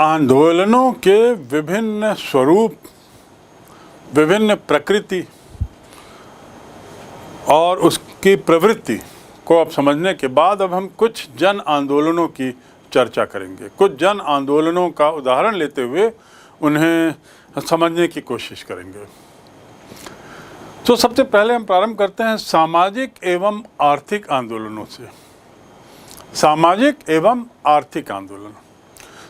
आंदोलनों के विभिन्न स्वरूप, विभिन्न प्रकृति और उसकी प्रवृत्ति को अब समझने के बाद अब हम कुछ जन आंदोलनों की चर्चा करेंगे। कुछ जन आंदोलनों का उदाहरण लेते हुए उन्हें समझने की कोशिश करेंगे। तो सबसे पहले हम प्रारंभ करते हैं सामाजिक एवं आर्थिक आंदोलनों से। सामाजिक एवं आर्थिक आंदोलन।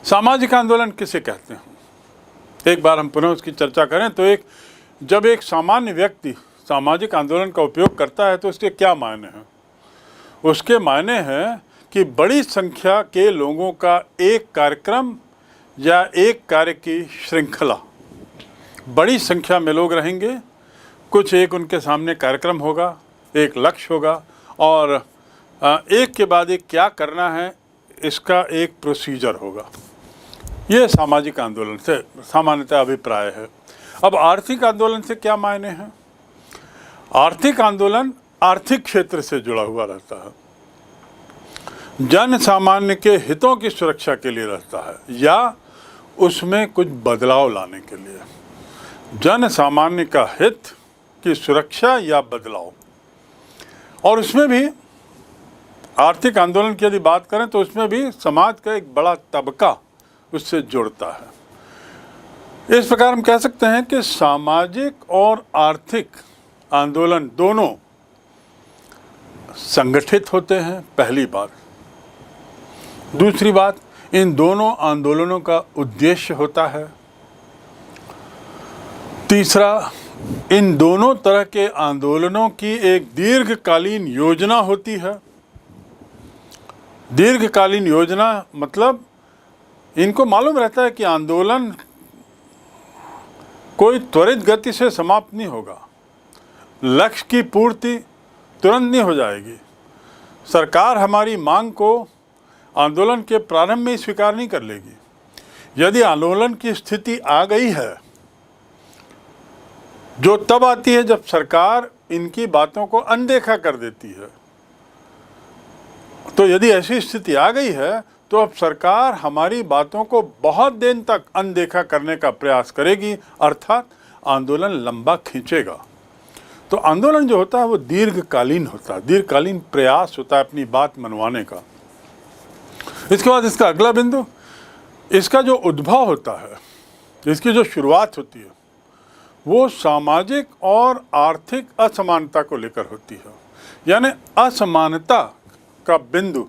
सामाजिक आंदोलन किसे कहते हैं? एक बार हम पुनः उसकी चर्चा करें तो जब एक सामान्य व्यक्ति सामाजिक आंदोलन का उपयोग करता है तो उसके क्या मायने हैं? उसके मायने हैं कि बड़ी संख्या के लोगों का एक कार्यक्रम या एक कार्य की श्रृंखला, बड़ी संख्या में लोग रहेंगे, कुछ एक उनके सामने कार्यक्रम होगा, एक लक्ष्य होगा और एक के बाद एक क्या करना है इसका एक प्रोसीजर होगा। ये सामाजिक आंदोलन से सामान्यतः अभिप्राय है। अब आर्थिक आंदोलन से क्या मायने हैं? आर्थिक आंदोलन आर्थिक क्षेत्र से जुड़ा हुआ रहता है, जन सामान्य के हितों की सुरक्षा के लिए रहता है या उसमें कुछ बदलाव लाने के लिए। जन सामान्य का हित की सुरक्षा या बदलाव। और उसमें भी आर्थिक आंदोलन की यदि बात करें तो उसमें भी समाज का एक बड़ा तबका उससे जुड़ता है। इस प्रकार हम कह सकते हैं कि सामाजिक और आर्थिक आंदोलन दोनों संगठित होते हैं, पहली बात। दूसरी बात, इन दोनों आंदोलनों का उद्देश्य होता है। तीसरा, इन दोनों तरह के आंदोलनों की एक दीर्घकालीन योजना होती है। दीर्घकालीन योजना मतलब इनको मालूम रहता है कि आंदोलन कोई त्वरित गति से समाप्त नहीं होगा, लक्ष्य की पूर्ति तुरंत नहीं हो जाएगी। सरकार हमारी मांग को आंदोलन के प्रारंभ में ही स्वीकार नहीं कर लेगी। यदि आंदोलन की स्थिति आ गई है, जो तब आती है जब सरकार इनकी बातों को अनदेखा कर देती है, तो यदि ऐसी स्थिति आ गई है तो अब सरकार हमारी बातों को बहुत दिन तक अनदेखा करने का प्रयास करेगी, अर्थात आंदोलन लंबा खींचेगा। तो आंदोलन जो होता है वो दीर्घकालीन होता है, दीर्घकालीन प्रयास होता है अपनी बात मनवाने का। इसके बाद इसका अगला बिंदु, इसका जो उद्भव होता है, इसकी जो शुरुआत होती है वो सामाजिक और आर्थिक असमानता को लेकर होती है। यानी असमानता का बिंदु,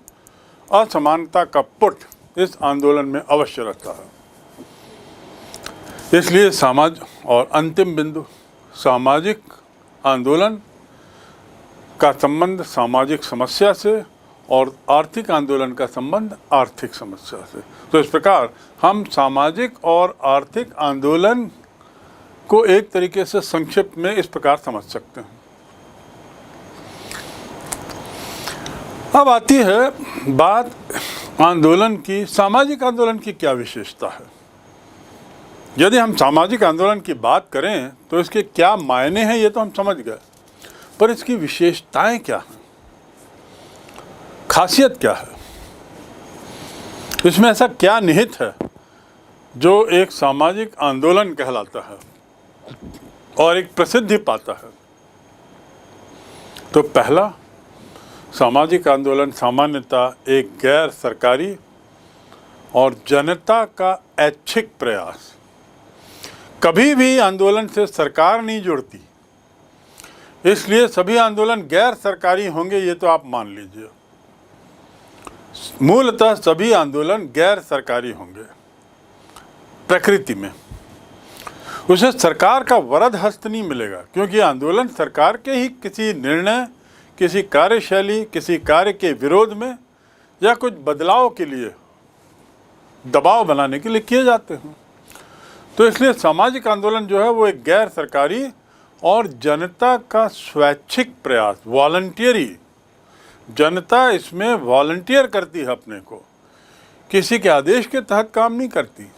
असमानता का पुट इस आंदोलन में अवश्य रहता है। इसलिए समाज और अंतिम बिंदु, सामाजिक आंदोलन का संबंध सामाजिक समस्या से और आर्थिक आंदोलन का संबंध आर्थिक समस्या से। तो इस प्रकार हम सामाजिक और आर्थिक आंदोलन को एक तरीके से संक्षिप्त में इस प्रकार समझ सकते हैं। अब आती है बात आंदोलन की, सामाजिक आंदोलन की क्या विशेषता है। यदि हम सामाजिक आंदोलन की बात करें तो इसके क्या मायने हैं ये तो हम समझ गए, पर इसकी विशेषताएं क्या हैं, खासियत क्या है, इसमें ऐसा क्या निहित है जो एक सामाजिक आंदोलन कहलाता है और एक प्रसिद्धि पाता है। तो पहला, सामाजिक आंदोलन सामान्यतः एक गैर सरकारी और जनता का ऐच्छिक प्रयास। कभी भी आंदोलन से सरकार नहीं जुड़ती, इसलिए सभी आंदोलन गैर सरकारी होंगे ये तो आप मान लीजिए। मूलतः सभी आंदोलन गैर सरकारी होंगे प्रकृति में। उसे सरकार का वरद हस्त नहीं मिलेगा, क्योंकि आंदोलन सरकार के ही किसी निर्णय, किसी कार्यशैली, किसी कार्य के विरोध में या कुछ बदलाव के लिए, दबाव बनाने के लिए किए जाते हैं। तो इसलिए सामाजिक आंदोलन जो है वो एक गैर सरकारी और जनता का स्वैच्छिक प्रयास, वॉलंटियरी, जनता इसमें वॉलंटियर करती है अपने को, किसी के आदेश के तहत काम नहीं करती।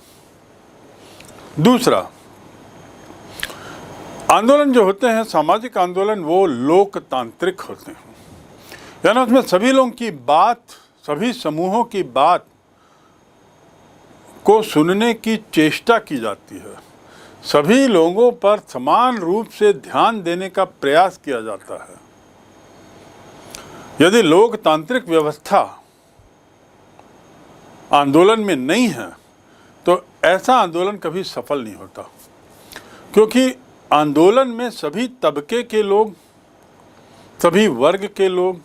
दूसरा, आंदोलन जो होते हैं सामाजिक आंदोलन वो लोकतांत्रिक होते हैं, यानी उसमें सभी लोगों की बात, सभी समूहों की बात को सुनने की चेष्टा की जाती है, सभी लोगों पर समान रूप से ध्यान देने का प्रयास किया जाता है। यदि लोकतांत्रिक व्यवस्था आंदोलन में नहीं है तो ऐसा आंदोलन कभी सफल नहीं होता, क्योंकि आंदोलन में सभी तबके के लोग, सभी वर्ग के लोग,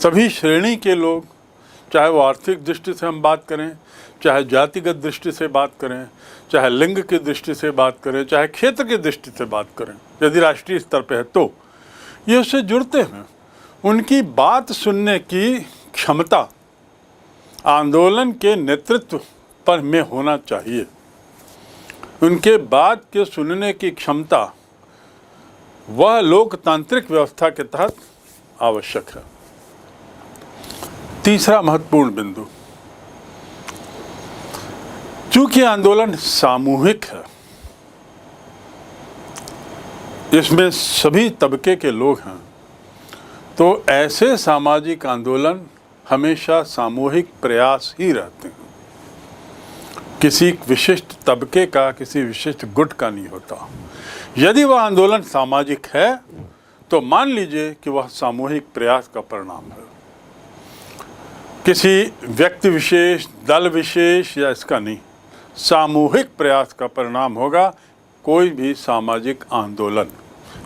सभी श्रेणी के लोग, चाहे वो आर्थिक दृष्टि से हम बात करें, चाहे जातिगत दृष्टि से बात करें, चाहे लिंग की दृष्टि से बात करें, चाहे क्षेत्र की दृष्टि से बात करें, यदि राष्ट्रीय स्तर पे है तो ये उससे जुड़ते हैं। उनकी बात सुनने की क्षमता आंदोलन के नेतृत्व पर में होना चाहिए। उनके बात के सुनने की क्षमता वह लोकतांत्रिक व्यवस्था के तहत आवश्यक है। तीसरा महत्वपूर्ण बिंदु, चूंकि आंदोलन सामूहिक है, इसमें सभी तबके के लोग हैं, तो ऐसे सामाजिक आंदोलन हमेशा सामूहिक प्रयास ही रहते हैं, किसी विशिष्ट तबके का, किसी विशिष्ट गुट का नहीं होता। यदि वह आंदोलन सामाजिक है तो मान लीजिए कि वह सामूहिक प्रयास का परिणाम है, किसी व्यक्ति विशेष, दल विशेष या इसका नहीं, सामूहिक प्रयास का परिणाम होगा कोई भी सामाजिक आंदोलन।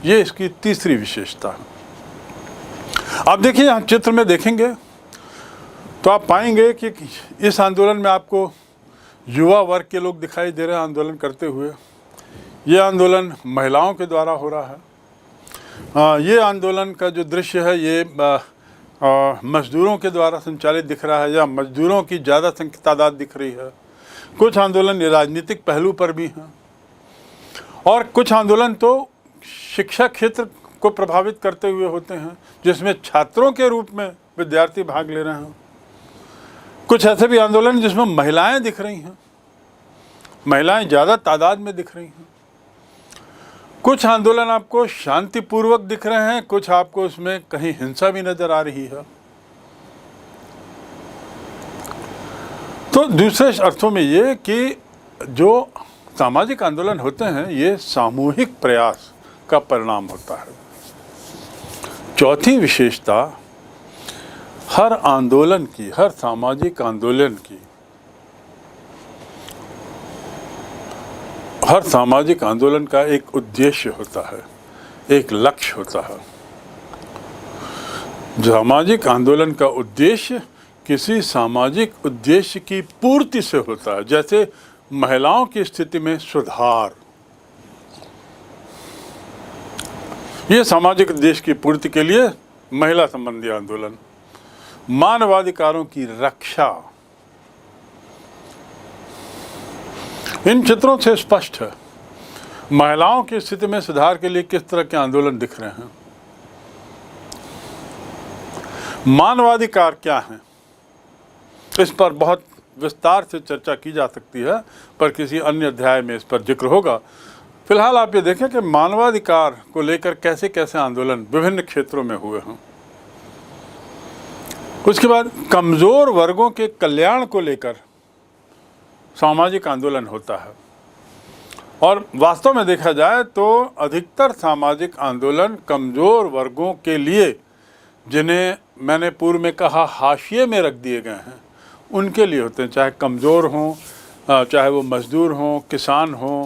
ये इसकी तीसरी विशेषता है। आप देखिए, यहाँ चित्र में देखेंगे तो आप पाएंगे कि इस आंदोलन में आपको युवा वर्ग के लोग दिखाई दे रहे हैं आंदोलन करते हुए। ये आंदोलन महिलाओं के द्वारा हो रहा है। ये आंदोलन का जो दृश्य है ये मजदूरों के द्वारा संचालित दिख रहा है, या मजदूरों की ज़्यादा तादाद दिख रही है। कुछ आंदोलन राजनीतिक पहलू पर भी हैं, और कुछ आंदोलन तो शिक्षा क्षेत्र को प्रभावित करते हुए होते हैं, जिसमें छात्रों के रूप में विद्यार्थी भाग ले रहे हैं। कुछ ऐसे भी आंदोलन जिसमें महिलाएं दिख रही हैं, महिलाएं ज़्यादा तादाद में दिख रही हैं। कुछ आंदोलन आपको शांतिपूर्वक दिख रहे हैं, कुछ आपको उसमें कहीं हिंसा भी नजर आ रही है। तो दूसरे अर्थों में ये कि जो सामाजिक आंदोलन होते हैं ये सामूहिक प्रयास का परिणाम होता है। चौथी विशेषता, हर आंदोलन की, हर सामाजिक आंदोलन की, हर सामाजिक आंदोलन का एक उद्देश्य होता है, एक लक्ष्य होता है। सामाजिक आंदोलन का उद्देश्य किसी सामाजिक उद्देश्य की पूर्ति से होता है, जैसे महिलाओं की स्थिति में सुधार। ये सामाजिक उद्देश्य की पूर्ति के लिए महिला संबंधी आंदोलन, मानवाधिकारों की रक्षा। इन चित्रों से स्पष्ट है महिलाओं की स्थिति में सुधार के लिए किस तरह के आंदोलन दिख रहे हैं। मानवाधिकार क्या हैं, इस पर बहुत विस्तार से चर्चा की जा सकती है, पर किसी अन्य अध्याय में इस पर जिक्र होगा। फिलहाल आप ये देखें कि मानवाधिकार को लेकर कैसे कैसे आंदोलन विभिन्न क्षेत्रों में हुए हैं। उसके बाद कमज़ोर वर्गों के कल्याण को लेकर सामाजिक आंदोलन होता है, और वास्तव में देखा जाए तो अधिकतर सामाजिक आंदोलन कमज़ोर वर्गों के लिए, जिन्हें मैंने पूर्व में कहा हाशिए में रख दिए गए हैं, उनके लिए होते हैं। चाहे कमज़ोर हों, चाहे वो मजदूर हों, किसान हों,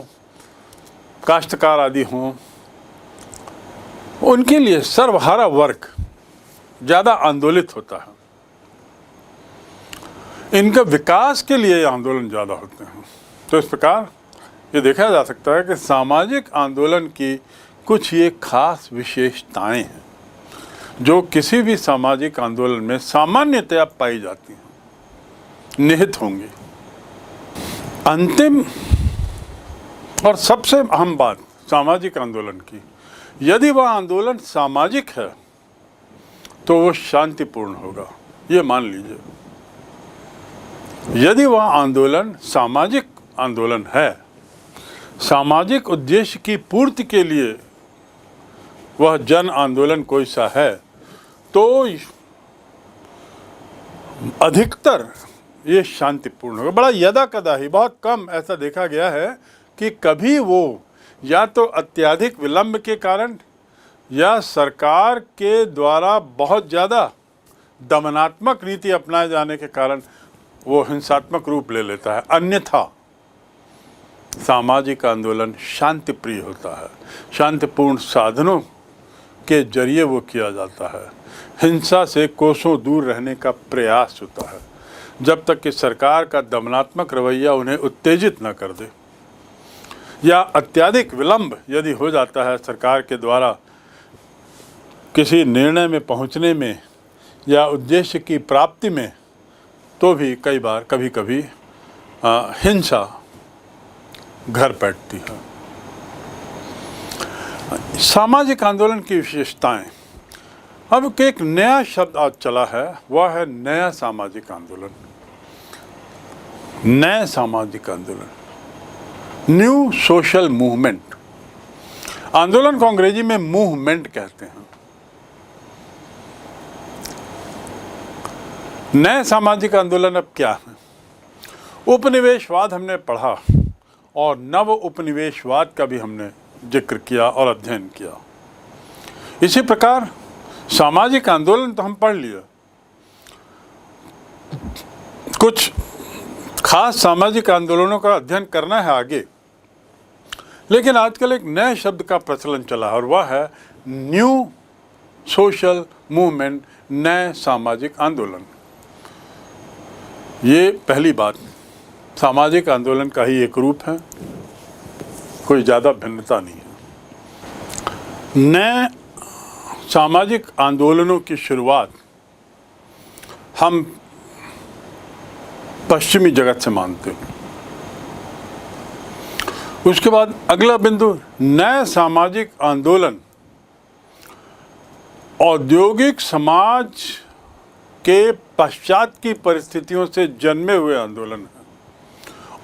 काश्तकार आदि हों, उनके लिए सर्वहारा वर्ग ज़्यादा आंदोलित होता है। इनका विकास के लिए आंदोलन ज़्यादा होते हैं। तो इस प्रकार ये देखा जा सकता है कि सामाजिक आंदोलन की कुछ ये खास विशेषताएं हैं जो किसी भी सामाजिक आंदोलन में सामान्यतया पाई जाती हैं, निहित होंगी। अंतिम और सबसे अहम बात सामाजिक आंदोलन की, यदि वह आंदोलन सामाजिक है तो वो शांतिपूर्ण होगा। ये मान लीजिए, यदि वह आंदोलन सामाजिक आंदोलन है, सामाजिक उद्देश्य की पूर्ति के लिए वह जन आंदोलन कोई सा है, तो अधिकतर ये शांतिपूर्ण होगा। बड़ा यदा कदा ही, बहुत कम ऐसा देखा गया है कि कभी वो या तो अत्यधिक विलंब के कारण या सरकार के द्वारा बहुत ज़्यादा दमनात्मक नीति अपनाए जाने के कारण वो हिंसात्मक रूप ले लेता है। अन्यथा सामाजिक आंदोलन शांतिप्रिय होता है, शांतिपूर्ण साधनों के जरिए वो किया जाता है, हिंसा से कोसों दूर रहने का प्रयास होता है, जब तक कि सरकार का दमनात्मक रवैया उन्हें उत्तेजित न कर दे या अत्यधिक विलंब यदि हो जाता है सरकार के द्वारा किसी निर्णय में पहुंचने में या उद्देश्य की प्राप्ति में, तो भी कई बार कभी कभी हिंसा घर बैठती है। सामाजिक आंदोलन की विशेषताएं, अब एक नया शब्द आज चला है, वह है नया सामाजिक आंदोलन। नए सामाजिक आंदोलन, न्यू सोशल मूवमेंट। आंदोलन को अंग्रेजी में मूवमेंट कहते हैं। नए सामाजिक आंदोलन अब क्या है? उपनिवेशवाद हमने पढ़ा और नव उपनिवेशवाद का भी हमने जिक्र किया और अध्ययन किया। इसी प्रकार सामाजिक आंदोलन तो हम पढ़ लिया, कुछ खास सामाजिक आंदोलनों का अध्ययन करना है आगे, लेकिन आजकल एक नए शब्द का प्रचलन चला है और वह है न्यू सोशल मूवमेंट, नए सामाजिक आंदोलन। ये पहली बात, सामाजिक आंदोलन का ही एक रूप है, कोई ज़्यादा भिन्नता नहीं है। नए सामाजिक आंदोलनों की शुरुआत हम पश्चिमी जगत से मानते हैं। उसके बाद अगला बिंदु, नए सामाजिक आंदोलन औद्योगिक समाज के पश्चात की परिस्थितियों से जन्मे हुए आंदोलन है।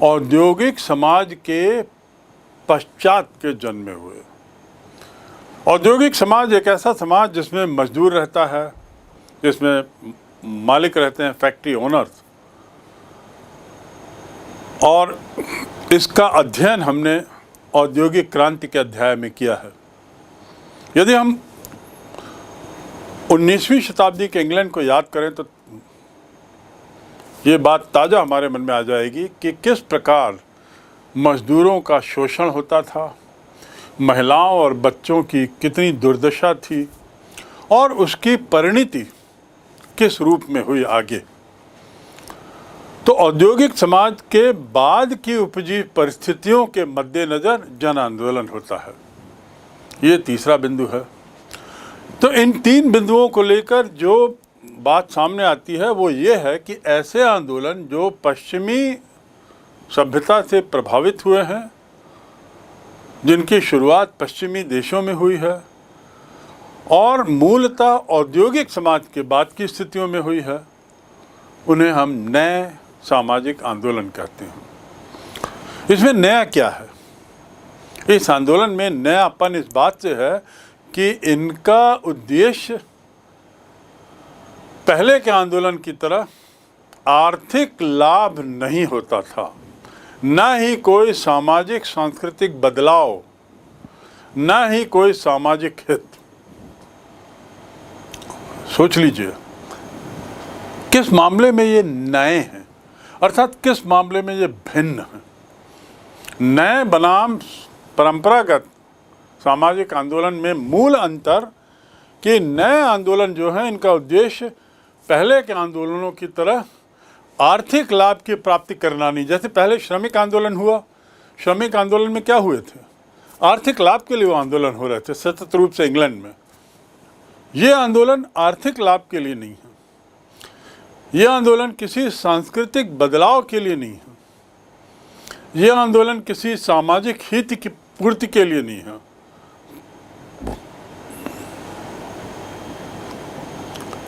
औद्योगिक समाज के पश्चात के जन्मे हुए। औद्योगिक समाज एक ऐसा समाज जिसमें मजदूर रहता है, जिसमें मालिक रहते हैं, फैक्ट्री ओनर्स, और इसका अध्ययन हमने औद्योगिक क्रांति के अध्याय में किया है। यदि हम 19वीं शताब्दी के इंग्लैंड को याद करें तो ये बात ताज़ा हमारे मन में आ जाएगी कि किस प्रकार मजदूरों का शोषण होता था, महिलाओं और बच्चों की कितनी दुर्दशा थी और उसकी परिणति किस रूप में हुई आगे। तो औद्योगिक समाज के बाद की उपजी परिस्थितियों के मद्देनज़र जन आंदोलन होता है। ये तीसरा बिंदु है। तो इन तीन बिंदुओं को लेकर जो बात सामने आती है वो ये है कि ऐसे आंदोलन जो पश्चिमी सभ्यता से प्रभावित हुए हैं, जिनकी शुरुआत पश्चिमी देशों में हुई है और मूलतः औद्योगिक समाज के बाद की स्थितियों में हुई है, उन्हें हम नए सामाजिक आंदोलन कहते हैं। इसमें नया क्या है? इस आंदोलन में नयापन इस बात से है कि इनका उद्देश्य पहले के आंदोलन की तरह आर्थिक लाभ नहीं होता था, न ही कोई सामाजिक सांस्कृतिक बदलाव, न ही कोई सामाजिक हित। सोच लीजिए किस मामले में ये नए हैं, अर्थात किस मामले में ये भिन्न हैं। नए बनाम परंपरागत सामाजिक आंदोलन में मूल अंतर कि नए आंदोलन जो हैं इनका उद्देश्य पहले के आंदोलनों की तरह आर्थिक लाभ की प्राप्ति करना नहीं। जैसे पहले श्रमिक आंदोलन हुआ, श्रमिक आंदोलन में क्या हुए थे? आर्थिक लाभ के लिए वो आंदोलन हो रहे थे सतत रूप से इंग्लैंड में। ये आंदोलन आर्थिक लाभ के लिए नहीं है, ये आंदोलन किसी सांस्कृतिक बदलाव के लिए नहीं है, ये आंदोलन किसी सामाजिक हित की पूर्ति के लिए नहीं है।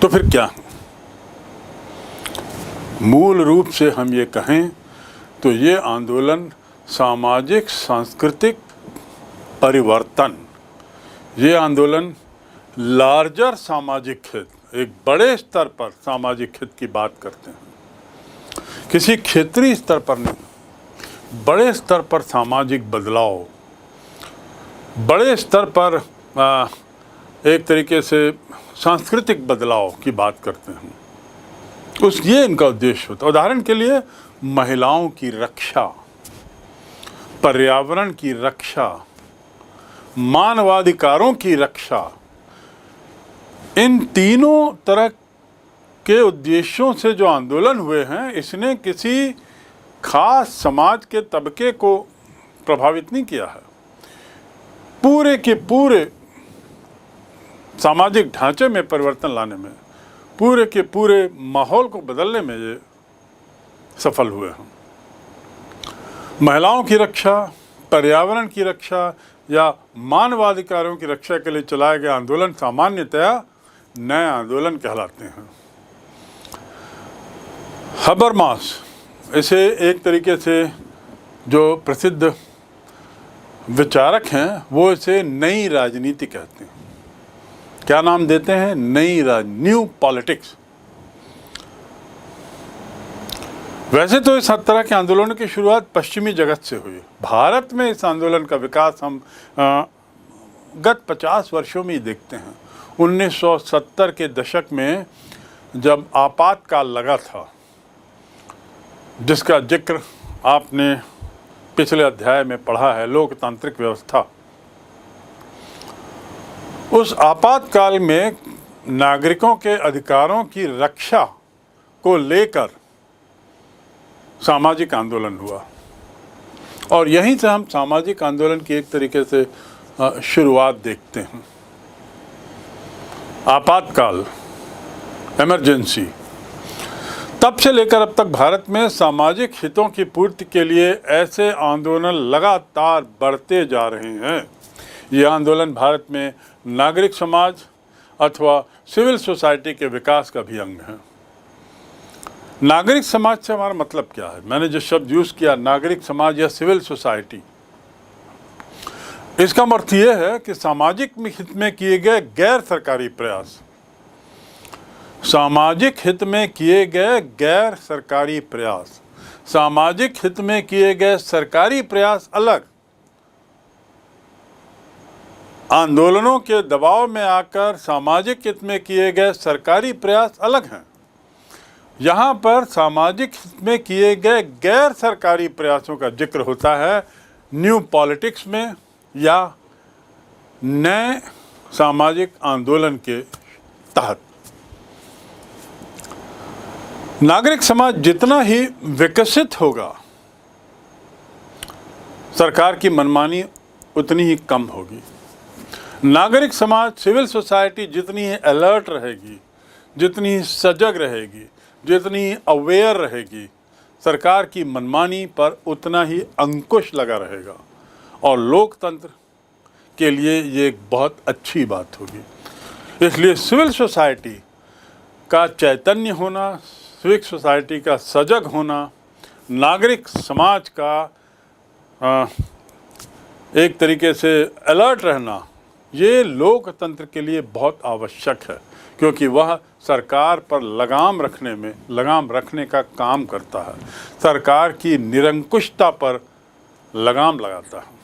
तो फिर क्या है? मूल रूप से हम ये कहें तो ये आंदोलन सामाजिक सांस्कृतिक परिवर्तन, ये आंदोलन लार्जर सामाजिक हित, एक बड़े स्तर पर सामाजिक हित की बात करते हैं। किसी क्षेत्रीय स्तर पर नहीं, बड़े स्तर पर सामाजिक बदलाव, बड़े स्तर पर एक तरीके से सांस्कृतिक बदलाव की बात करते हैं। ये इनका उद्देश्य होता है। उदाहरण के लिए महिलाओं की रक्षा, पर्यावरण की रक्षा, मानवाधिकारों की रक्षा, इन तीनों तरह के उद्देश्यों से जो आंदोलन हुए हैं, इसने किसी खास समाज के तबके को प्रभावित नहीं किया है। पूरे के पूरे सामाजिक ढांचे में परिवर्तन लाने में, पूरे के पूरे माहौल को बदलने में ये सफल हुए हैं। महिलाओं की रक्षा, पर्यावरण की रक्षा या मानवाधिकारों की रक्षा के लिए चलाए गए आंदोलन सामान्यतया नए आंदोलन कहलाते हैं। हबरमास, इसे एक तरीके से जो प्रसिद्ध विचारक हैं वो इसे नई राजनीति कहते हैं। क्या नाम देते हैं? New politics. वैसे तो इस तरह के आंदोलनों की शुरुआत पश्चिमी जगत से हुई। भारत में इस आंदोलन का विकास हम गत 50 वर्षों में ही देखते हैं। 1970 के दशक में जब आपातकाल लगा था, जिसका जिक्र आपने पिछले अध्याय में पढ़ा है, लोकतांत्रिक व्यवस्था, उस आपातकाल में नागरिकों के अधिकारों की रक्षा को लेकर सामाजिक आंदोलन हुआ और यहीं से हम सामाजिक आंदोलन की एक तरीके से शुरुआत देखते हैं। आपातकाल, इमरजेंसी, तब से लेकर अब तक भारत में सामाजिक हितों की पूर्ति के लिए ऐसे आंदोलन लगातार बढ़ते जा रहे हैं। ये आंदोलन भारत में नागरिक समाज अथवा सिविल सोसाइटी के विकास का भी अंग है। नागरिक समाज से हमारा मतलब क्या है? मैंने जो शब्द यूज़ किया, नागरिक समाज या सिविल सोसाइटी, इसका अर्थ ये है कि सामाजिक हित में किए गए गैर सरकारी प्रयास, सामाजिक हित में किए गए गैर सरकारी प्रयास, सामाजिक हित में किए गए सरकारी प्रयास अलग, आंदोलनों के दबाव में आकर सामाजिक हित में किए गए सरकारी प्रयास अलग हैं। यहाँ पर सामाजिक हित में किए गए गैर सरकारी प्रयासों का जिक्र होता है न्यू पॉलिटिक्स में या नए सामाजिक आंदोलन के तहत। नागरिक समाज जितना ही विकसित होगा, सरकार की मनमानी उतनी ही कम होगी। नागरिक समाज, सिविल सोसाइटी जितनी ही अलर्ट रहेगी, जितनी ही सजग रहेगी, जितनी ही अवेयर रहेगी, सरकार की मनमानी पर उतना ही अंकुश लगा रहेगा और लोकतंत्र के लिए ये एक बहुत अच्छी बात होगी। इसलिए सिविल सोसाइटी का चैतन्य होना, सिविक सोसाइटी का सजग होना, नागरिक समाज का एक तरीके से अलर्ट रहना, ये लोकतंत्र के लिए बहुत आवश्यक है, क्योंकि वह सरकार पर लगाम रखने का काम करता है, सरकार की निरंकुशता पर लगाम लगाता है।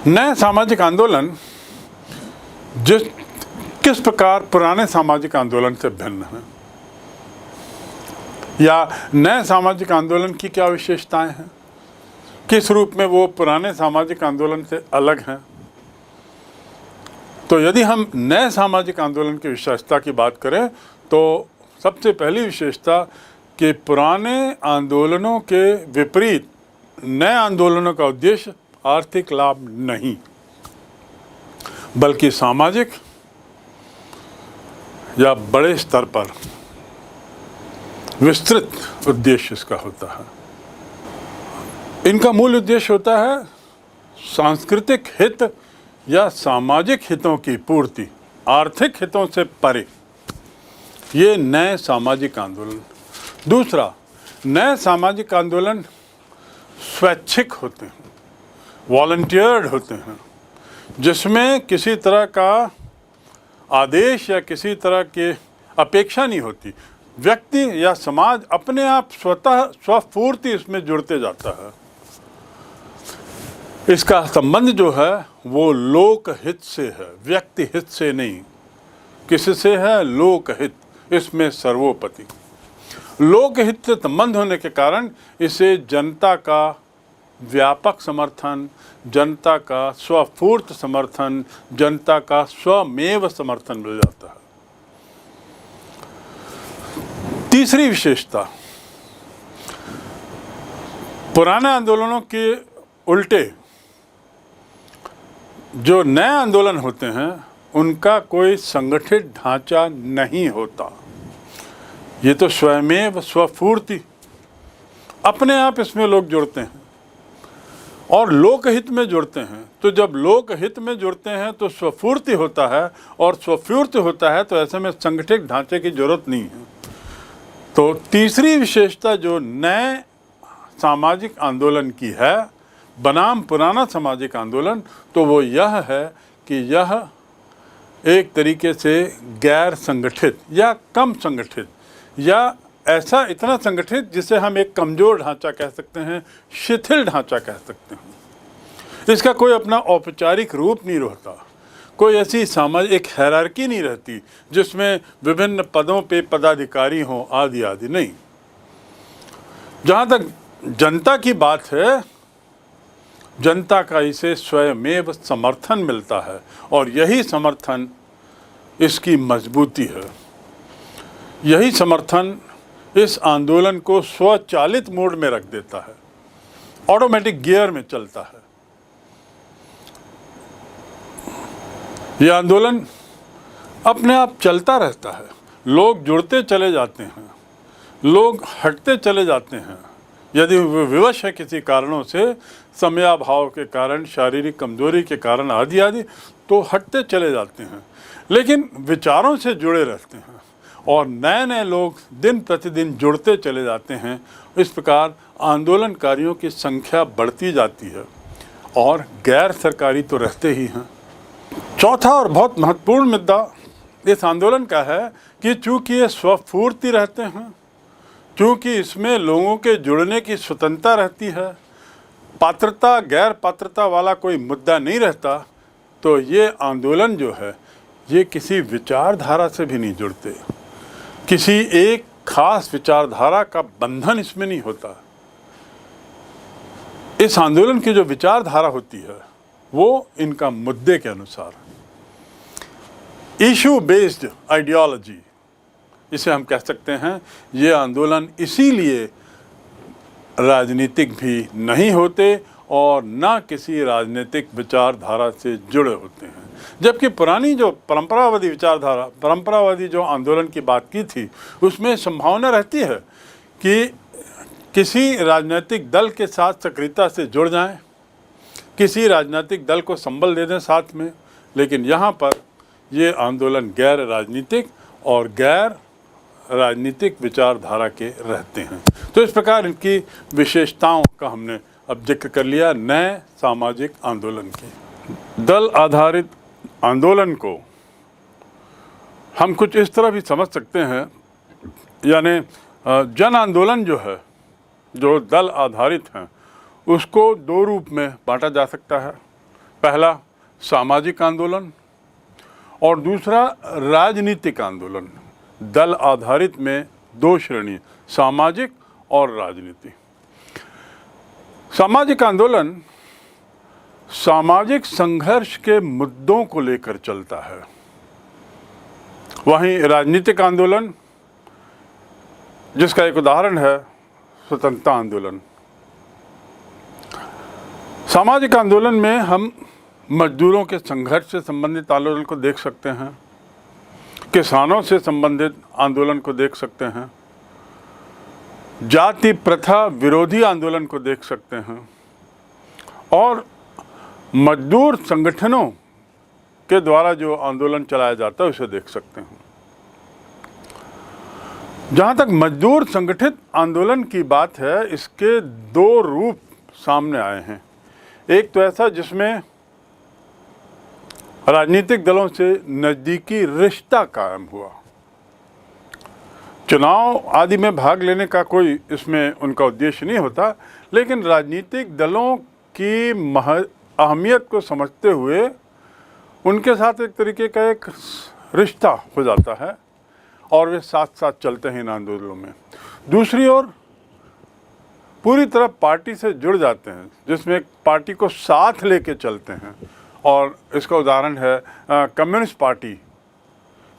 नए सामाजिक आंदोलन किस प्रकार पुराने सामाजिक आंदोलन से भिन्न है, या नए सामाजिक आंदोलन की क्या विशेषताएं हैं, किस रूप में वो पुराने सामाजिक आंदोलन से अलग हैं। तो यदि हम नए सामाजिक आंदोलन की विशेषता की बात करें तो सबसे पहली विशेषता कि पुराने आंदोलनों के विपरीत नए आंदोलनों का उद्देश्य आर्थिक लाभ नहीं, बल्कि सामाजिक या बड़े स्तर पर विस्तृत उद्देश्य इसका होता है। इनका मूल उद्देश्य होता है सांस्कृतिक हित या सामाजिक हितों की पूर्ति, आर्थिक हितों से परे। ये नए सामाजिक आंदोलन। दूसरा, नए सामाजिक आंदोलन स्वैच्छिक होते हैं, वॉलंटियर्ड होते हैं, जिसमें किसी तरह का आदेश या किसी तरह की अपेक्षा नहीं होती। व्यक्ति या समाज अपने आप स्वतः स्वफूर्ति इसमें जुड़ते जाता है। इसका संबंध जो है वो लोकहित से है, व्यक्ति हित से नहीं। किससे है? लोकहित, इसमें सर्वोपरि। लोकहित से संबंध होने के कारण इसे जनता का व्यापक समर्थन, जनता का स्वफूर्त समर्थन, जनता का स्वमेव समर्थन मिल जाता है। तीसरी विशेषता, पुराने आंदोलनों के उल्टे जो नए आंदोलन होते हैं उनका कोई संगठित ढांचा नहीं होता। ये तो स्वयमेव स्वफूर्ति, अपने आप इसमें लोग जुड़ते हैं और लोकहित में जुड़ते हैं। तो जब लोकहित में जुड़ते हैं तो स्वफूर्ति होता है, और स्वफूर्ति होता है तो ऐसे में संगठित ढांचे की जरूरत नहीं है। तो तीसरी विशेषता जो नए सामाजिक आंदोलन की है बनाम पुराना सामाजिक आंदोलन, तो वो यह है कि यह एक तरीके से गैर संगठित या कम संगठित, या ऐसा इतना संगठित जिसे हम एक कमज़ोर ढांचा कह सकते हैं, शिथिल ढांचा कह सकते हैं। इसका कोई अपना औपचारिक रूप नहीं रहता, कोई ऐसी सामाजिक एक हायरार्की नहीं रहती जिसमें विभिन्न पदों पे पदाधिकारी हों आदि आदि, नहीं। जहाँ तक जनता की बात है, जनता का इसे स्वयमेव समर्थन मिलता है और यही समर्थन इसकी मजबूती है। यही समर्थन इस आंदोलन को स्वचालित मोड में रख देता है, ऑटोमेटिक गियर में चलता है। यह आंदोलन अपने आप चलता रहता है, लोग जुड़ते चले जाते हैं, लोग हटते चले जाते हैं। यदि वे विवश है किसी कारणों से, समयाभाव के कारण, शारीरिक कमजोरी के कारण आदि आदि, तो हटते चले जाते हैं, लेकिन विचारों से जुड़े रहते हैं और नए नए लोग दिन प्रतिदिन जुड़ते चले जाते हैं। इस प्रकार आंदोलनकारियों की संख्या बढ़ती जाती है और गैर सरकारी तो रहते ही हैं। चौथा और बहुत महत्वपूर्ण मुद्दा इस आंदोलन का है कि चूँकि ये स्वफूर्ति रहते हैं, चूँकि इसमें लोगों के जुड़ने की स्वतंत्रता रहती है, पात्रता गैर पात्रता वाला कोई मुद्दा नहीं रहता, तो ये आंदोलन जो है ये किसी विचारधारा से भी नहीं जुड़ते, किसी एक खास विचारधारा का बंधन इसमें नहीं होता। इस आंदोलन की जो विचारधारा होती है वो इनका मुद्दे के अनुसार, इशू बेस्ड आइडियोलॉजी इसे हम कह सकते हैं। ये आंदोलन इसीलिए राजनीतिक भी नहीं होते और ना किसी राजनीतिक विचारधारा से जुड़े होते हैं। जबकि पुरानी जो परंपरावादी विचारधारा, परंपरावादी जो आंदोलन की बात की थी, उसमें संभावना रहती है कि किसी राजनीतिक दल के साथ सक्रियता से जुड़ जाएं, किसी राजनीतिक दल को संबल दे दें साथ में। लेकिन यहाँ पर ये आंदोलन गैर राजनीतिक और गैर राजनीतिक विचारधारा के रहते हैं। तो इस प्रकार इनकी विशेषताओं का हमने अब जिक्र कर लिया नए सामाजिक आंदोलन की। दल आधारित आंदोलन को हम कुछ इस तरह भी समझ सकते हैं, यानी जन आंदोलन जो है, जो दल आधारित हैं, उसको दो रूप में बांटा जा सकता है। पहला सामाजिक आंदोलन और दूसरा राजनीतिक आंदोलन। दल आधारित में दो श्रेणी, सामाजिक और राजनीतिक। सामाजिक आंदोलन सामाजिक संघर्ष के मुद्दों को लेकर चलता है, वहीं राजनीतिक आंदोलन, जिसका एक उदाहरण है स्वतंत्रता आंदोलन। सामाजिक आंदोलन में हम मजदूरों के संघर्ष से संबंधित आंदोलन को देख सकते हैं, किसानों से संबंधित आंदोलन को देख सकते हैं, जाति प्रथा विरोधी आंदोलन को देख सकते हैं और मजदूर संगठनों के द्वारा जो आंदोलन चलाया जाता है उसे देख सकते हैं। जहाँ तक मजदूर संगठित आंदोलन की बात है, इसके दो रूप सामने आए हैं। एक तो ऐसा जिसमें राजनीतिक दलों से नज़दीकी रिश्ता कायम हुआ, चुनाव आदि में भाग लेने का कोई इसमें उनका उद्देश्य नहीं होता, लेकिन राजनीतिक दलों की अहमियत को समझते हुए उनके साथ एक तरीके का एक रिश्ता हो जाता है और वे साथ साथ चलते हैं इन आंदोलनों में। दूसरी ओर पूरी तरह पार्टी से जुड़ जाते हैं, जिसमें एक पार्टी को साथ लेके चलते हैं, और इसका उदाहरण है कम्युनिस्ट पार्टी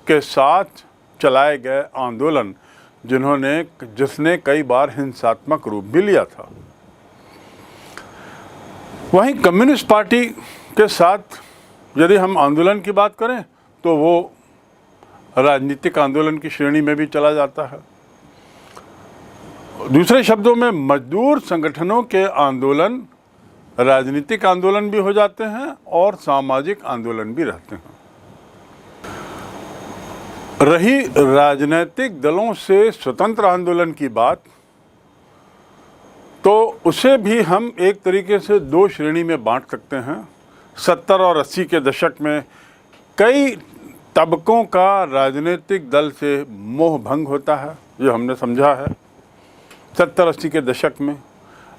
के साथ चलाए गए आंदोलन जिसने कई बार हिंसात्मक रूप भी लिया था। वहीं कम्युनिस्ट पार्टी के साथ यदि हम आंदोलन की बात करें तो वो राजनीतिक आंदोलन की श्रेणी में भी चला जाता है। दूसरे शब्दों में मजदूर संगठनों के आंदोलन राजनीतिक आंदोलन भी हो जाते हैं और सामाजिक आंदोलन भी रहते हैं। रही राजनीतिक दलों से स्वतंत्र आंदोलन की बात, तो उसे भी हम एक तरीके से दो श्रेणी में बांट सकते हैं। 70 और 80 के दशक में कई तबकों का राजनीतिक दल से मोह भंग होता है, जो हमने समझा है। 70-80 के दशक में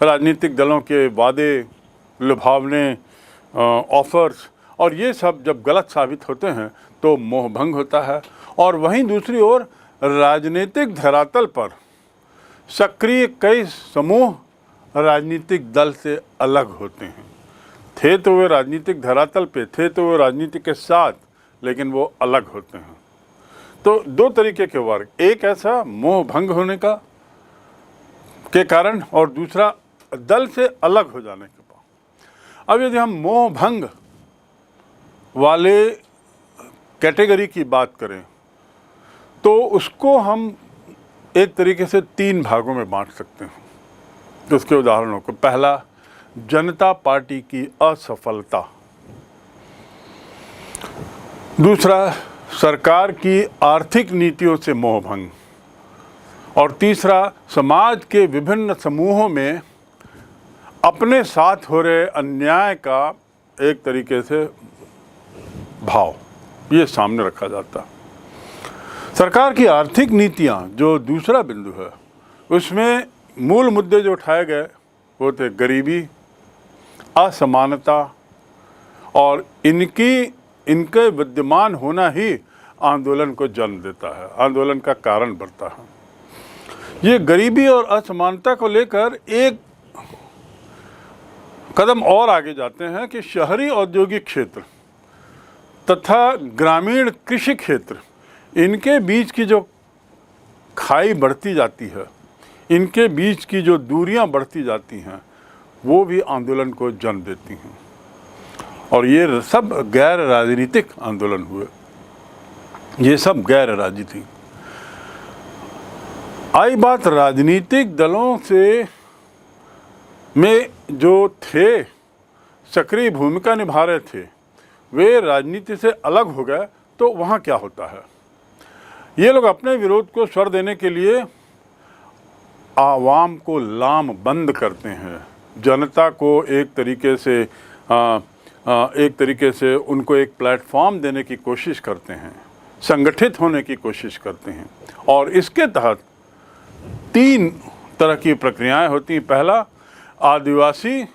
राजनीतिक दलों के वादे, लुभावने, ऑफर्स और ये सब जब गलत साबित होते हैं तो मोह भंग होता है। और वहीं दूसरी ओर राजनीतिक धरातल पर सक्रिय कई समूह राजनीतिक दल से अलग होते हैं। थे तो वे राजनीतिक धरातल पे, थे तो वे राजनीति के साथ, लेकिन वो अलग होते हैं। तो दो तरीके के वर्ग, एक ऐसा मोह भंग होने का के कारण और दूसरा दल से अलग हो जाने के बाद। अब यदि हम मोह भंग वाले कैटेगरी की बात करें तो उसको हम एक तरीके से 3 भागों में बांट सकते हैं। तो उसके उदाहरणों को, पहला जनता पार्टी की असफलता, दूसरा सरकार की आर्थिक नीतियों से मोह भंग, और तीसरा समाज के विभिन्न समूहों में अपने साथ हो रहे अन्याय का एक तरीके से भाव, ये सामने रखा जाता। सरकार की आर्थिक नीतियां जो दूसरा बिंदु है, उसमें मूल मुद्दे जो उठाए गए वो थे गरीबी, असमानता, और इनके विद्यमान होना ही आंदोलन को जन्म देता है, आंदोलन का कारण बनता है। ये गरीबी और असमानता को लेकर एक कदम और आगे जाते हैं कि शहरी औद्योगिक क्षेत्र तथा ग्रामीण कृषि क्षेत्र, इनके बीच की जो खाई बढ़ती जाती है, इनके बीच की जो दूरियां बढ़ती जाती हैं, वो भी आंदोलन को जन्म देती हैं। और ये सब गैर राजनीतिक आंदोलन हुए, ये सब गैर राजनीतिक। आई बात राजनीतिक दलों से में जो थे, सक्रिय भूमिका निभा रहे थे, वे राजनीति से अलग हो गए, तो वहाँ क्या होता है? ये लोग अपने विरोध को स्वर देने के लिए आवाम को लामबंद करते हैं, जनता को एक तरीके से उनको एक प्लेटफॉर्म देने की कोशिश करते हैं, संगठित होने की कोशिश करते हैं। और इसके तहत 3 तरह की प्रक्रियाएं होती हैं। पहला, आदिवासी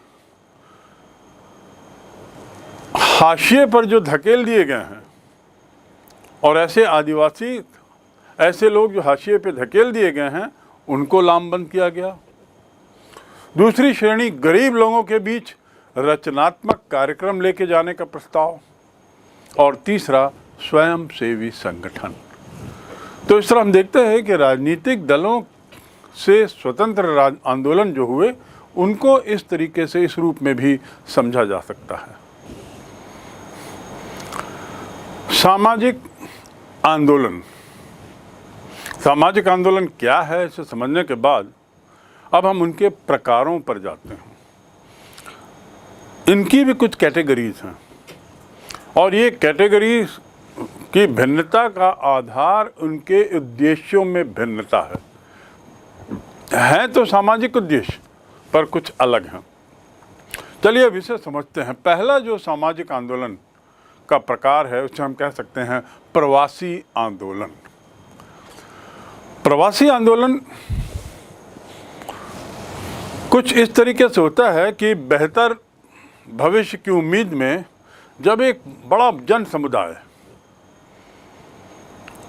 हाशिए पर जो धकेल दिए गए हैं, और ऐसे लोग जो हाशिए पे धकेल दिए गए हैं, उनको लामबंद किया गया। दूसरी श्रेणी, गरीब लोगों के बीच रचनात्मक कार्यक्रम लेके जाने का प्रस्ताव, और तीसरा, स्वयंसेवी संगठन। तो इस तरह हम देखते हैं कि राजनीतिक दलों से स्वतंत्र आंदोलन जो हुए, उनको इस तरीके से, इस रूप में भी समझा जा सकता है। सामाजिक आंदोलन, सामाजिक आंदोलन क्या है, इसे समझने के बाद अब हम उनके प्रकारों पर जाते हैं। इनकी भी कुछ कैटेगरीज हैं, और ये कैटेगरीज की भिन्नता का आधार उनके उद्देश्यों में भिन्नता है तो सामाजिक उद्देश्य, पर कुछ अलग हैं। चलिए अब इसे समझते हैं। पहला जो सामाजिक आंदोलन का प्रकार है, उसे हम कह सकते हैं प्रवासी आंदोलन। प्रवासी आंदोलन कुछ इस तरीके से होता है कि बेहतर भविष्य की उम्मीद में जब एक बड़ा जन समुदाय,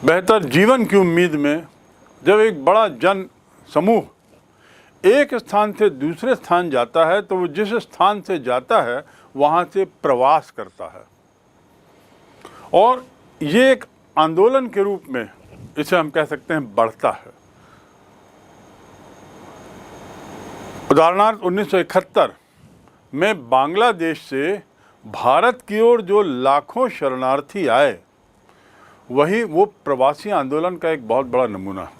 बेहतर जीवन की उम्मीद में जब एक बड़ा जन समूह एक स्थान से दूसरे स्थान जाता है, तो वो जिस स्थान से जाता है वहाँ से प्रवास करता है, और ये एक आंदोलन के रूप में इसे हम कह सकते हैं बढ़ता है। उदाहरणार्थ 1971 में बांग्लादेश से भारत की ओर जो लाखों शरणार्थी आए, वही वो प्रवासी आंदोलन का एक बहुत बड़ा नमूना है।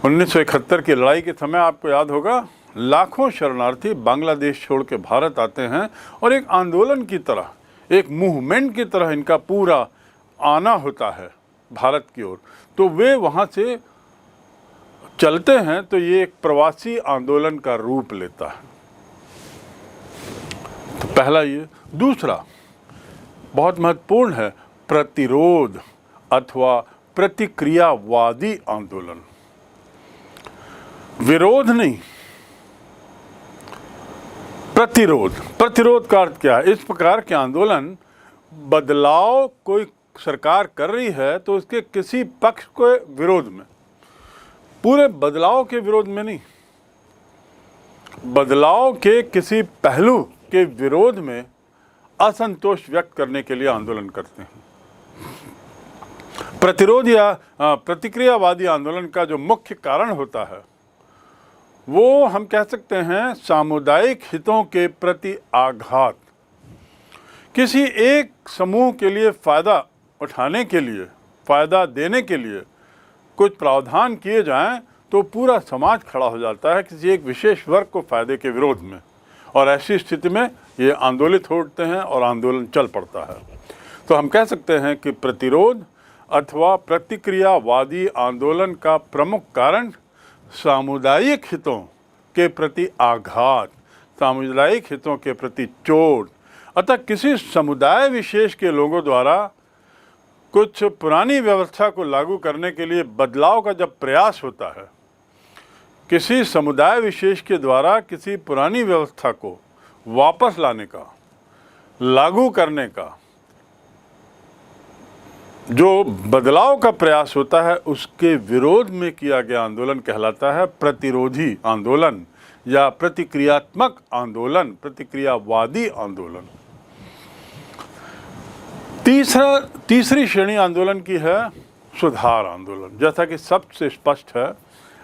1971 की लड़ाई के समय आपको याद होगा, लाखों शरणार्थी बांग्लादेश छोड़ के भारत आते हैं और एक आंदोलन की तरह, एक मूवमेंट की तरह इनका पूरा आना होता है भारत की ओर। तो वे वहाँ से चलते हैं, तो ये एक प्रवासी आंदोलन का रूप लेता है। तो पहला ये। दूसरा बहुत महत्वपूर्ण है, प्रतिरोध अथवा प्रतिक्रियावादी आंदोलन। विरोध नहीं, प्रतिरोध। प्रतिरोध का अर्थ क्या है? इस प्रकार के आंदोलन, बदलाव कोई सरकार कर रही है तो उसके किसी पक्ष के विरोध में, पूरे बदलाव के विरोध में नहीं, बदलाव के किसी पहलू के विरोध में असंतोष व्यक्त करने के लिए आंदोलन करते हैं। प्रतिरोध या प्रतिक्रियावादी आंदोलन का जो मुख्य कारण होता है, वो हम कह सकते हैं सामुदायिक हितों के प्रति आघात। किसी एक समूह के लिए फ़ायदा उठाने के लिए, फ़ायदा देने के लिए कुछ प्रावधान किए जाएं, तो पूरा समाज खड़ा हो जाता है किसी एक विशेष वर्ग को फ़ायदे के विरोध में, और ऐसी स्थिति में ये आंदोलित हो उठते हैं और आंदोलन चल पड़ता है। तो हम कह सकते हैं कि प्रतिरोध अथवा प्रतिक्रियावादी आंदोलन का प्रमुख कारण सामुदायिक हितों के प्रति आघात, सामुदायिक हितों के प्रति चोट, अतः किसी समुदाय विशेष के लोगों द्वारा कुछ पुरानी व्यवस्था को लागू करने के लिए बदलाव का जब प्रयास होता है, किसी समुदाय विशेष के द्वारा किसी पुरानी व्यवस्था को वापस लाने का, लागू करने का जो बदलाव का प्रयास होता है, उसके विरोध में किया गया आंदोलन कहलाता है प्रतिरोधी आंदोलन या प्रतिक्रियात्मक आंदोलन, प्रतिक्रियावादी आंदोलन। तीसरी श्रेणी आंदोलन की है सुधार आंदोलन। जैसा कि सबसे स्पष्ट है,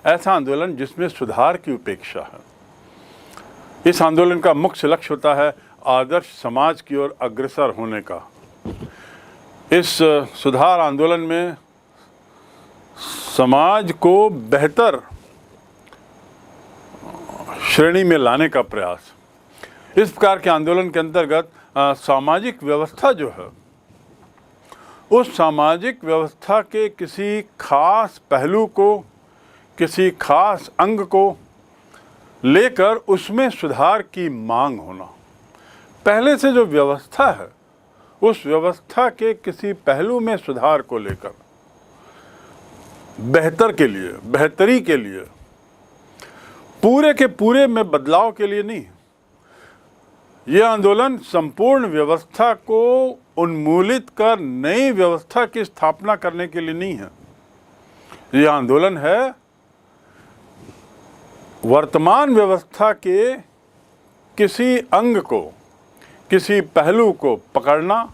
ऐसा आंदोलन जिसमें सुधार की उपेक्षा है। इस आंदोलन का मुख्य लक्ष्य होता है आदर्श समाज की ओर अग्रसर होने का। इस सुधार आंदोलन में समाज को बेहतर श्रेणी में लाने का प्रयास। इस प्रकार के आंदोलन के अंतर्गत सामाजिक व्यवस्था जो है, उस सामाजिक व्यवस्था के किसी खास पहलू को, किसी खास अंग को लेकर उसमें सुधार की मांग होना। पहले से जो व्यवस्था है, उस व्यवस्था के किसी पहलू में सुधार को लेकर, बेहतर के लिए, बेहतरी के लिए, पूरे के पूरे में बदलाव के लिए नहीं। यह आंदोलन संपूर्ण व्यवस्था को उन्मूलित कर नई व्यवस्था की स्थापना करने के लिए नहीं है। यह आंदोलन है वर्तमान व्यवस्था के किसी अंग को, किसी पहलू को पकड़ना,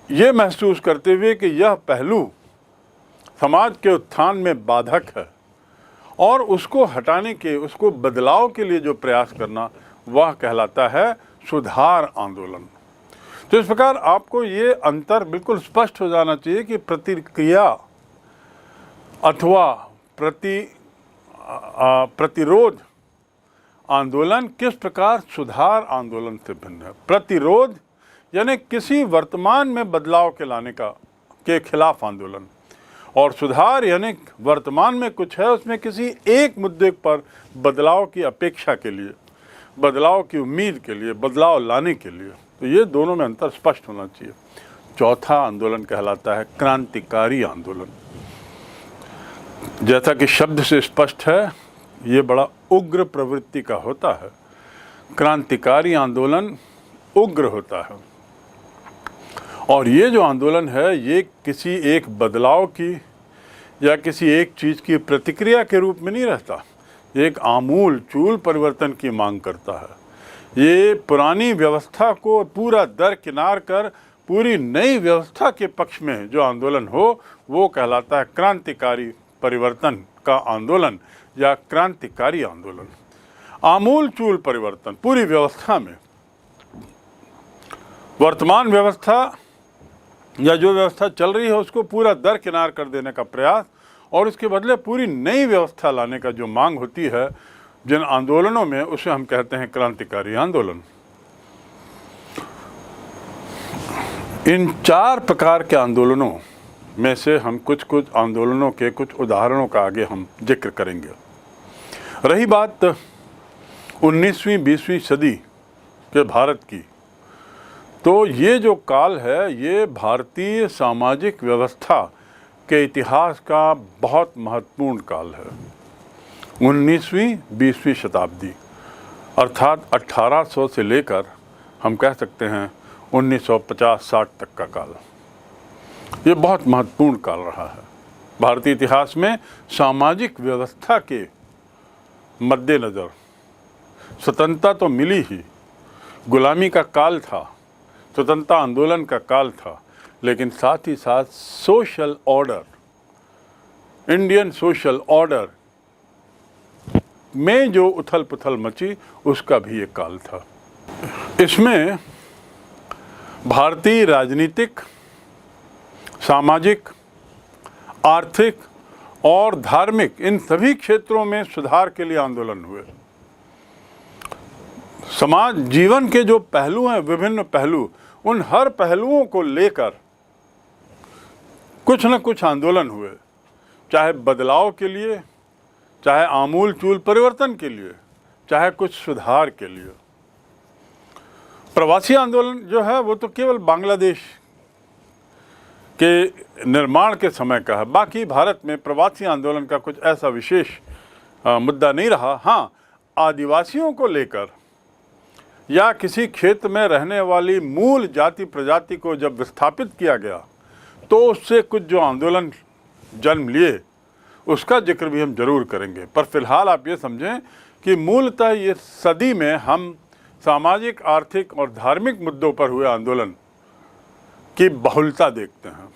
ये महसूस करते हुए कि यह पहलू समाज के उत्थान में बाधक है, और उसको हटाने के, उसको बदलाव के लिए जो प्रयास करना, वह कहलाता है सुधार आंदोलन। तो इस प्रकार आपको ये अंतर बिल्कुल स्पष्ट हो जाना चाहिए कि प्रतिक्रिया अथवा प्रतिरोध आंदोलन किस प्रकार सुधार आंदोलन से भिन्न है। प्रतिरोध यानी किसी वर्तमान में बदलाव के लाने का, के खिलाफ आंदोलन, और सुधार यानी वर्तमान में कुछ है, उसमें किसी एक मुद्दे पर बदलाव की अपेक्षा के लिए, बदलाव की उम्मीद के लिए, बदलाव लाने के लिए। तो ये दोनों में अंतर स्पष्ट होना चाहिए। चौथा आंदोलन कहलाता है क्रांतिकारी आंदोलन। जैसा कि शब्द से स्पष्ट है, ये बड़ा उग्र प्रवृत्ति का होता है। क्रांतिकारी आंदोलन उग्र होता है, और ये जो आंदोलन है ये किसी एक बदलाव की या किसी एक चीज़ की प्रतिक्रिया के रूप में नहीं रहता, ये एक आमूल चूल परिवर्तन की मांग करता है। ये पुरानी व्यवस्था को पूरा दरकिनार कर पूरी नई व्यवस्था के पक्ष में जो आंदोलन हो वो कहलाता है क्रांतिकारी परिवर्तन का आंदोलन या क्रांतिकारी आंदोलन। आमूल चूल परिवर्तन पूरी व्यवस्था में, वर्तमान व्यवस्था या जो व्यवस्था चल रही है उसको पूरा दरकिनार कर देने का प्रयास, और उसके बदले पूरी नई व्यवस्था लाने का जो मांग होती है जिन आंदोलनों में, उसे हम कहते हैं क्रांतिकारी आंदोलन। इन 4 प्रकार के आंदोलनों में से हम कुछ आंदोलनों के कुछ उदाहरणों का आगे हम जिक्र करेंगे। रही बात 19वीं 20वीं सदी के भारत की, तो ये जो काल है ये भारतीय सामाजिक व्यवस्था के इतिहास का बहुत महत्वपूर्ण काल है। 19वीं 20वीं शताब्दी अर्थात 1800 से लेकर हम कह सकते हैं 1950-60 तक का काल, ये बहुत महत्वपूर्ण काल रहा है भारतीय इतिहास में। सामाजिक व्यवस्था के मद्देनज़र स्वतंत्रता तो मिली ही, गुलामी का काल था, स्वतंत्रता आंदोलन का काल था, लेकिन साथ ही साथ social order, Indian social order में जो उथल पुथल मची उसका भी एक काल था। इसमें भारतीय राजनीतिक, सामाजिक, आर्थिक और धार्मिक इन सभी क्षेत्रों में सुधार के लिए आंदोलन हुए। समाज जीवन के जो पहलू हैं, विभिन्न पहलू, उन हर पहलुओं को लेकर कुछ न कुछ आंदोलन हुए, चाहे बदलाव के लिए, चाहे आमूल चूल परिवर्तन के लिए, चाहे कुछ सुधार के लिए। प्रवासी आंदोलन जो है वो तो केवल बांग्लादेश के निर्माण के समय का है, बाकी भारत में प्रवासी आंदोलन का कुछ ऐसा विशेष मुद्दा नहीं रहा। हाँ, आदिवासियों को लेकर या किसी क्षेत्र में रहने वाली मूल जाति प्रजाति को जब विस्थापित किया गया तो उससे कुछ जो आंदोलन जन्म लिए उसका जिक्र भी हम जरूर करेंगे। पर फिलहाल आप ये समझें कि मूलतः ये सदी में हम सामाजिक, आर्थिक और धार्मिक मुद्दों पर हुए आंदोलन की बहुलता देखते हैं।